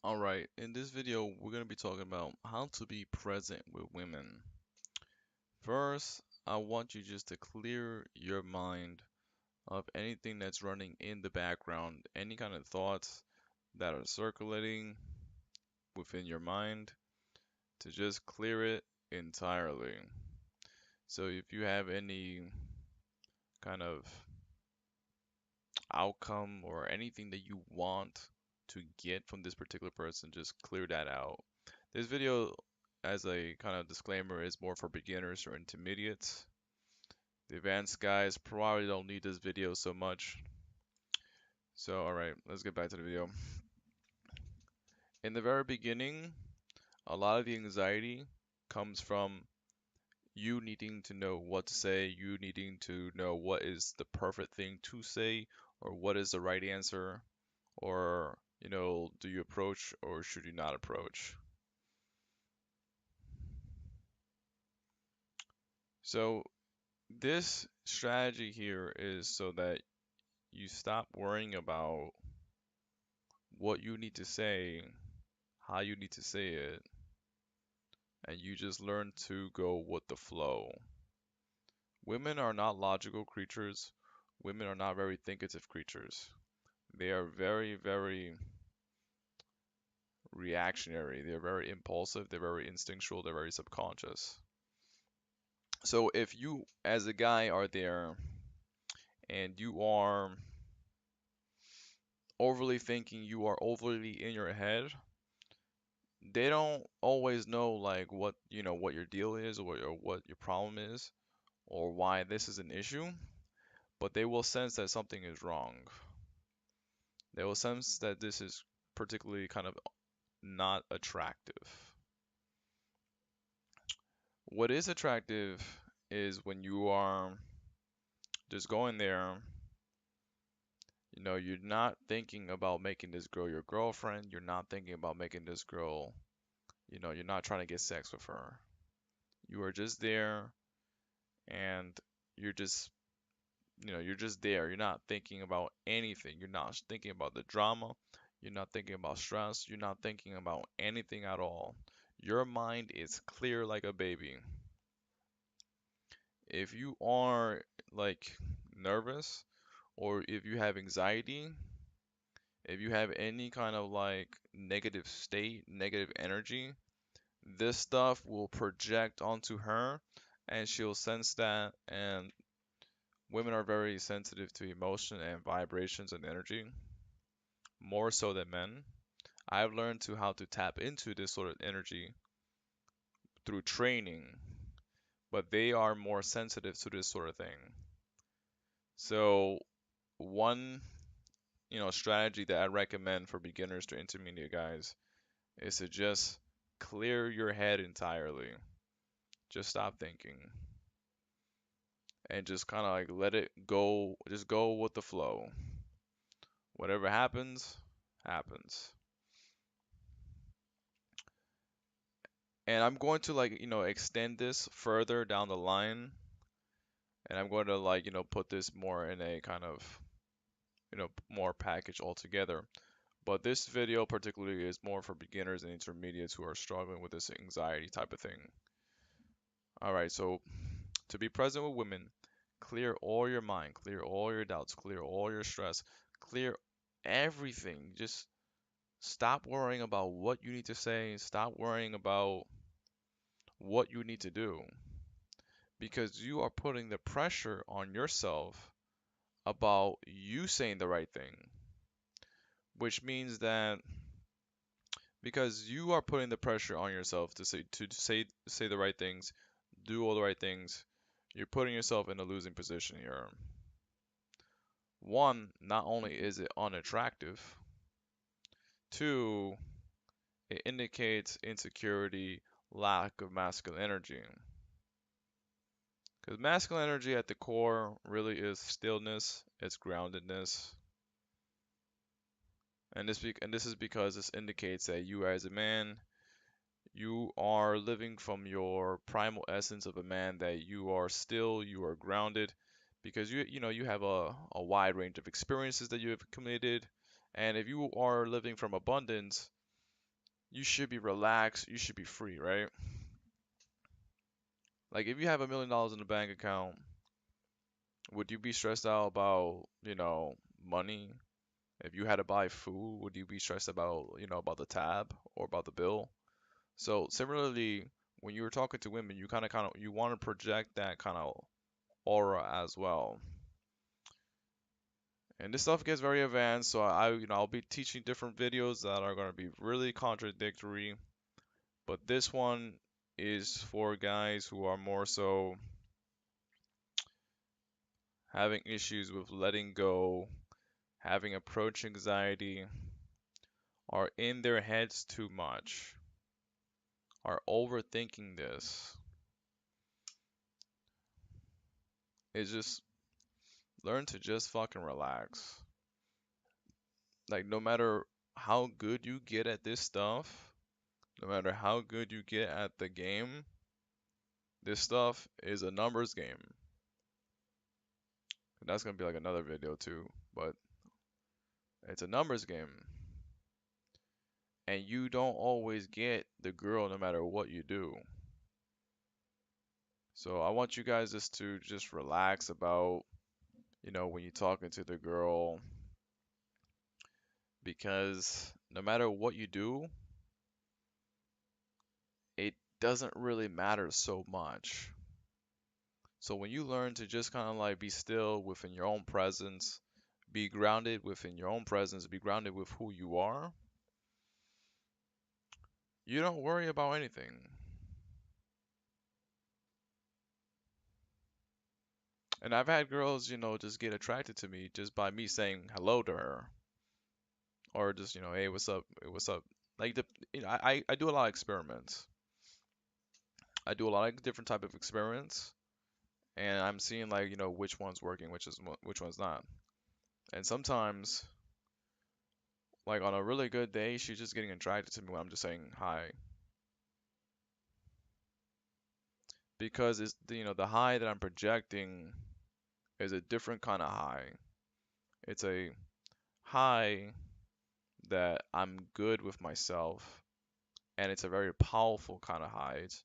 Alright, in this video, we're going to be talking about how to be present with women. First, I want you just to clear your mind of anything that's running in the background, any kind of thoughts that are circulating within your mind, to just clear it entirely. So if you have any kind of outcome or anything that you want to get from this particular person, just clear that out. This video, as a kind of disclaimer, is more for beginners or intermediates. The advanced guys probably don't need this video so much. So, alright, let's get back to the video. In the very beginning, a lot of the anxiety comes from you needing to know what to say, you needing to know what is the perfect thing to say, or what is the right answer, or, do you approach or should you not approach? So, this strategy here is so that you stop worrying about what you need to say, how you need to say it, and you just learn to go with the flow. Women are not logical creatures. Women are not very thinkative creatures. They are very, very reactionary. They're very impulsive. They're very instinctual. They're very subconscious. So if you, as a guy, are there and you are overly thinking, you are overly in your head, they don't always know like what your deal is or what your problem is or why this is an issue, but they will sense that something is wrong. They will sense that this is particularly kind of not attractive. What is attractive is when you are just going there, you're not thinking about making this girl your girlfriend, you're not thinking about making this girl, you're not trying to get sex with her. You are just there and you're just you're just there. You're not thinking about anything. You're not thinking about the drama. You're not thinking about stress. You're not thinking about anything at all. Your mind is clear like a baby. If you are like nervous or if you have anxiety, if you have any kind of like negative state, negative energy, this stuff will project onto her and she'll sense that. And women are very sensitive to emotion and vibrations and energy, more so than men. I've learned to how to tap into this sort of energy through training, but they are more sensitive to this sort of thing. So one, strategy that I recommend for beginners to intermediate guys is to just clear your head entirely. Just stop thinking and just kind of like let it go, just go with the flow. Whatever happens, happens. And I'm going to like, extend this further down the line. And I'm going to like, put this more in a kind of, more package altogether. But this video particularly is more for beginners and intermediates who are struggling with this anxiety type of thing. All right, so to be present with women, clear all your mind, clear all your doubts, clear all your stress, clear everything. Just stop worrying about what you need to say, stop worrying about what you need to do because you are putting the pressure on yourself about you saying the right thing, which means that because you are putting the pressure on yourself to say the right things, do all the right things, you're putting yourself in a losing position here. One, not only is it unattractive, two, it indicates insecurity, lack of masculine energy. Because masculine energy at the core really is stillness, it's groundedness. And this is because this indicates that you as a man, you are living from your primal essence of a man, that you are still, you are grounded, because you have a wide range of experiences that you have accumulated. And if you are living from abundance, you should be relaxed, you should be free, right? Like if you have $1 million in the bank account, would you be stressed out about, money? If you had to buy food, would you be stressed about, about the tab or about the bill? So similarly, when you're talking to women, you kind of you want to project that kind of aura as well. And this stuff gets very advanced, so I'll be teaching different videos that are going to be really contradictory, but this one is for guys who are more so having issues with letting go, having approach anxiety, are in their heads too much, are overthinking this. It's just learn to just fucking relax. Like no matter how good you get at this stuff, no matter how good you get at the game, this stuff is a numbers game. And that's gonna be like another video too, but it's a numbers game. And you don't always get the girl no matter what you do. So I want you guys just to just relax about, when you're talking to the girl, because no matter what you do, it doesn't really matter so much. So when you learn to just kind of like be still within your own presence, be grounded within your own presence, be grounded with who you are, you don't worry about anything. And I've had girls, just get attracted to me just by me saying hello to her, or just, hey, what's up? Hey, what's up? Like I do a lot of experiments. I do a lot of different type of experiments, and I'm seeing like, which one's working, which one's not. And sometimes, like on a really good day, she's just getting attracted to me when I'm just saying hi, because it's the high that I'm projecting is a different kind of high. It's a high that I'm good with myself, and it's a very powerful kind of high. It's,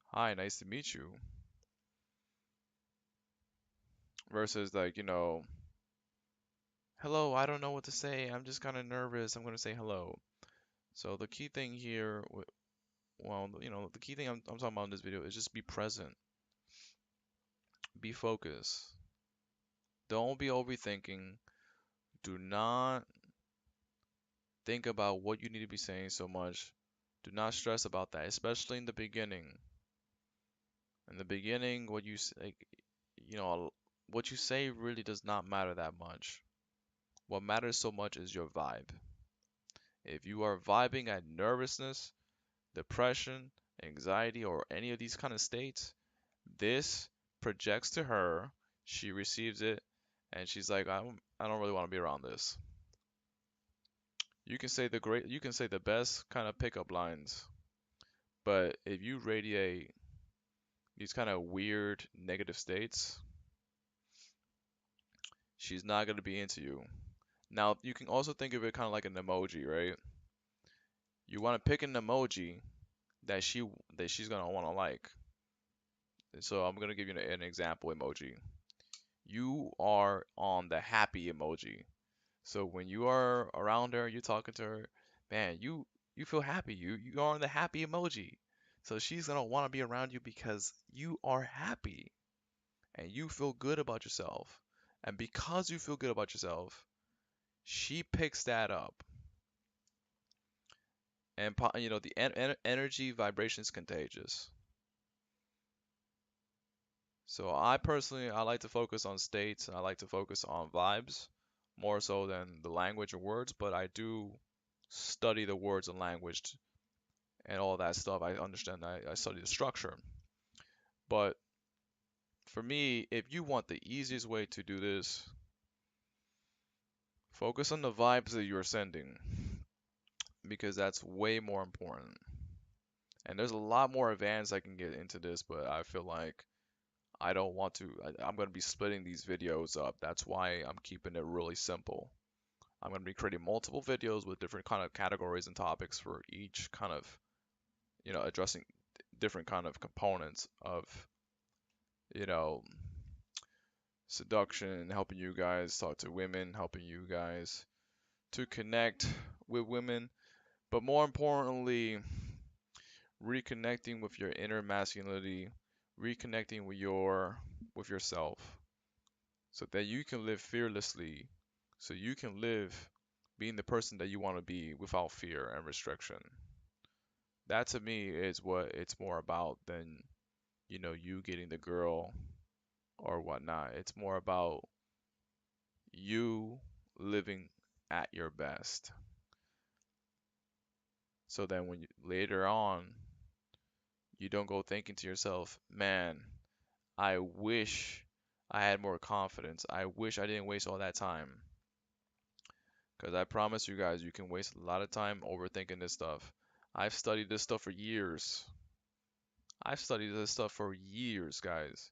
hi, nice to meet you, versus like, hello, I don't know what to say. I'm just kind of nervous. I'm going to say hello. So the key thing here, well, the key thing I'm talking about in this video is just be present, be focused. Don't be overthinking. Do not think about what you need to be saying so much. Do not stress about that, especially in the beginning. In the beginning, like, what you say really does not matter that much. What matters so much is your vibe. If you are vibing at nervousness, depression, anxiety, or any of these kind of states, this projects to her, she receives it, and she's like, I don't really want to be around this. You can say the best kind of pickup lines, but if you radiate these kind of weird negative states, she's not going to be into you. Now, you can also think of it kind of like an emoji, right? You want to pick an emoji that she's going to want to like. So I'm going to give you an example emoji. You are on the happy emoji. So when you are around her, you're talking to her, man, you feel happy. You are on the happy emoji. So she's gonna want to be around you because you are happy and you feel good about yourself. And because you feel good about yourself, she picks that up. And the energy vibration is contagious. So I like to focus on states. I like to focus on vibes more so than the language or words, but I do study the words and language and all that stuff. I understand. I study the structure. But for me, if you want the easiest way to do this, focus on the vibes that you're sending because that's way more important. And there's a lot more advanced I can get into this, but I feel like I don't want to. I'm going to be splitting these videos up. That's why I'm keeping it really simple. I'm going to be creating multiple videos with different kind of categories and topics for each kind of, addressing different kind of components of, you know, seduction, helping you guys talk to women, helping you guys to connect with women, but more importantly, reconnecting with your inner masculinity, reconnecting with yourself, so that you can live fearlessly, so you can live being the person that you want to be without fear and restriction. That to me is what it's more about than, you getting the girl or whatnot. It's more about you living at your best. So then when you, later on, you don't go thinking to yourself, man, I wish I had more confidence. I wish I didn't waste all that time. Because I promise you guys, you can waste a lot of time overthinking this stuff. I've studied this stuff for years. I've studied this stuff for years, guys.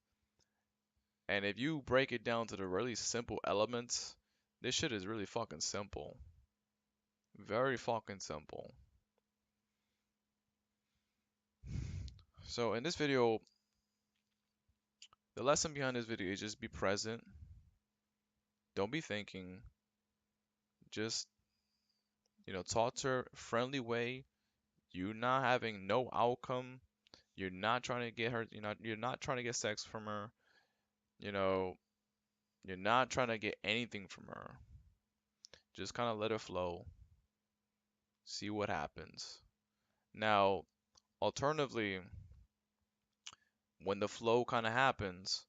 And if you break it down to the really simple elements, this shit is really fucking simple. Very fucking simple. So in this video, the lesson behind this video is just be present. Don't be thinking. Just, talk to her friendly way. You not having no outcome. You're not trying to get her, you're not trying to get sex from her. You know, you're not trying to get anything from her. Just kind of let her flow. See what happens. Now, alternatively, when the flow kind of happens,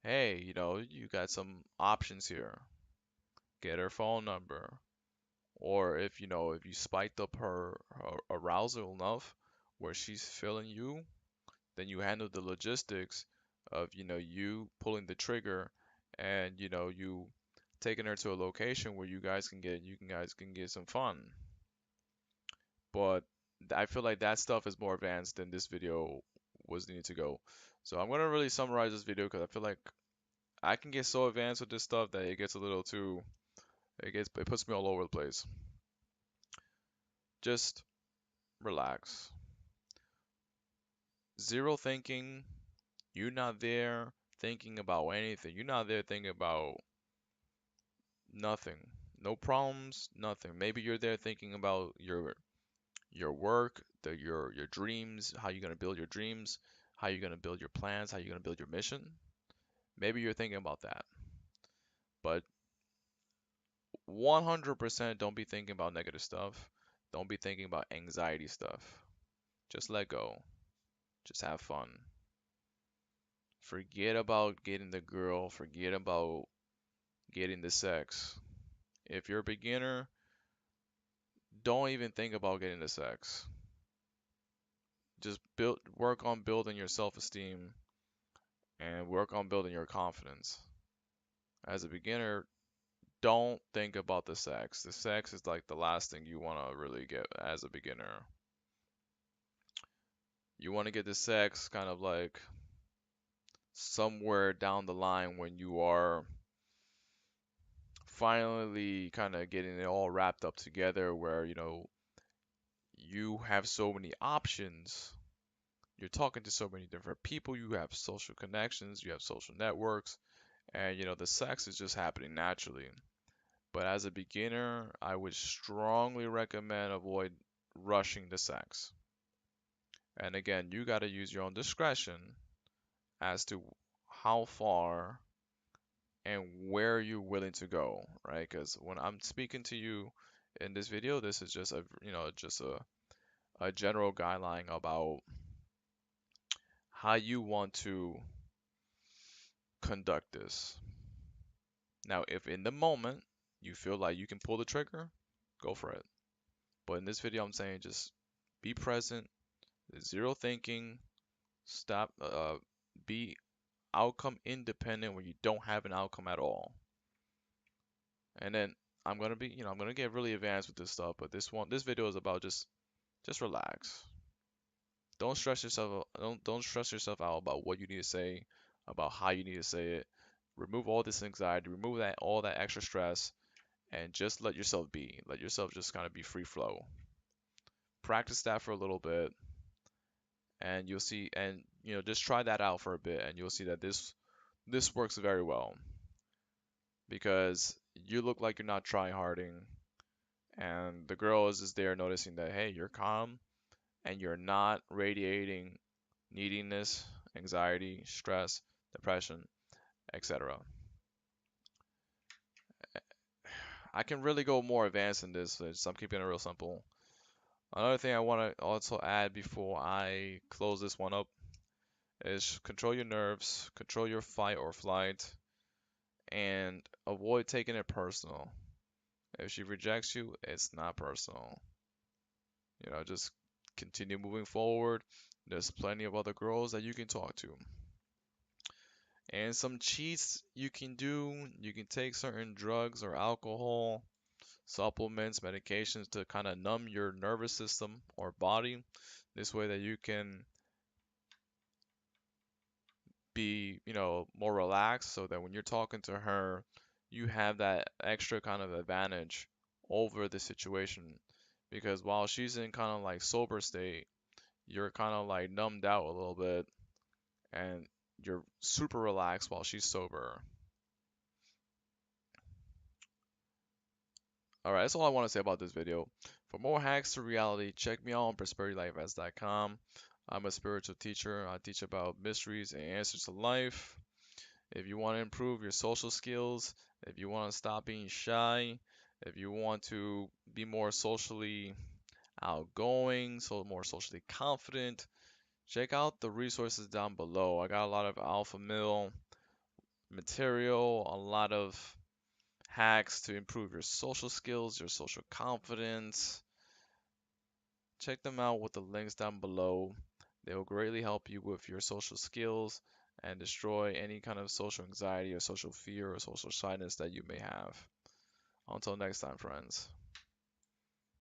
hey, you got some options here. Get her phone number. Or if you spiked up her arousal enough where she's feeling you, then you handle the logistics of, you pulling the trigger and, you taking her to a location where you guys can get some fun. But I feel like that stuff is more advanced than this video was needed to go. So I'm gonna really summarize this video because I feel like I can get so advanced with this stuff that it gets a little too, it puts me all over the place. Just relax. Zero thinking. You're not there thinking about anything. You're not there thinking about nothing. No problems, nothing. Maybe you're there thinking about your work, your dreams, how you're gonna build your dreams, how you're gonna build your plans, how you're gonna build your mission. Maybe you're thinking about that. But 100% don't be thinking about negative stuff. Don't be thinking about anxiety stuff. Just let go. Just have fun. Forget about getting the girl. Forget about getting the sex. If you're a beginner, don't even think about getting the sex. Just work on building your self-esteem and work on building your confidence. As a beginner, don't think about the sex. The sex is like the last thing you want to really get as a beginner. You want to get the sex kind of like somewhere down the line when you are finally kind of getting it all wrapped up together where, you have so many options. You're talking to so many different people, you have social connections, you have social networks, and the sex is just happening naturally. But as a beginner, I would strongly recommend avoid rushing the sex. And again, you got to use your own discretion as to how far and where you're willing to go, right? Because when I'm speaking to you in this video, this is just a general guideline about how you want to conduct this. Now, if in the moment you feel like you can pull the trigger, go for it. But in this video, I'm saying just be present, zero thinking, stop, be outcome independent when you don't have an outcome at all. And then I'm gonna get really advanced with this stuff, but this video is about just relax. Don't stress yourself. Don't stress yourself out about what you need to say, about how you need to say it. Remove all this anxiety. Remove all that extra stress, and just let yourself be. Let yourself just kind of be free flow. Practice that for a little bit, and you'll see, and just try that out for a bit, and you'll see that this works very well because you look like you're not trying harding, and the girl is just there noticing that hey, you're calm and you're not radiating neediness, anxiety, stress, depression, etc. I can really go more advanced in this, but I'm keeping it real simple. Another thing I want to also add before I close this one up is control your nerves, control your fight or flight, and avoid taking it personal. If she rejects you, it's not personal. Just continue moving forward. There's plenty of other girls that you can talk to. And some cheats you can do, you can take certain drugs or alcohol, supplements, medications to kind of numb your nervous system or body. This way that you can be, more relaxed so that when you're talking to her, you have that extra kind of advantage over the situation. Because while she's in kind of like sober state, you're kind of like numbed out a little bit and you're super relaxed while she's sober. Alright, that's all I want to say about this video. For more hacks to reality, check me out on prosperitylife.com. I'm a spiritual teacher. I teach about mysteries and answers to life. If you want to improve your social skills, if you want to stop being shy, if you want to be more socially outgoing, so more socially confident, check out the resources down below. I got a lot of alpha male material, a lot of hacks to improve your social skills, your social confidence. Check them out with the links down below. They will greatly help you with your social skills and destroy any kind of social anxiety or social fear or social shyness that you may have. Until next time, friends.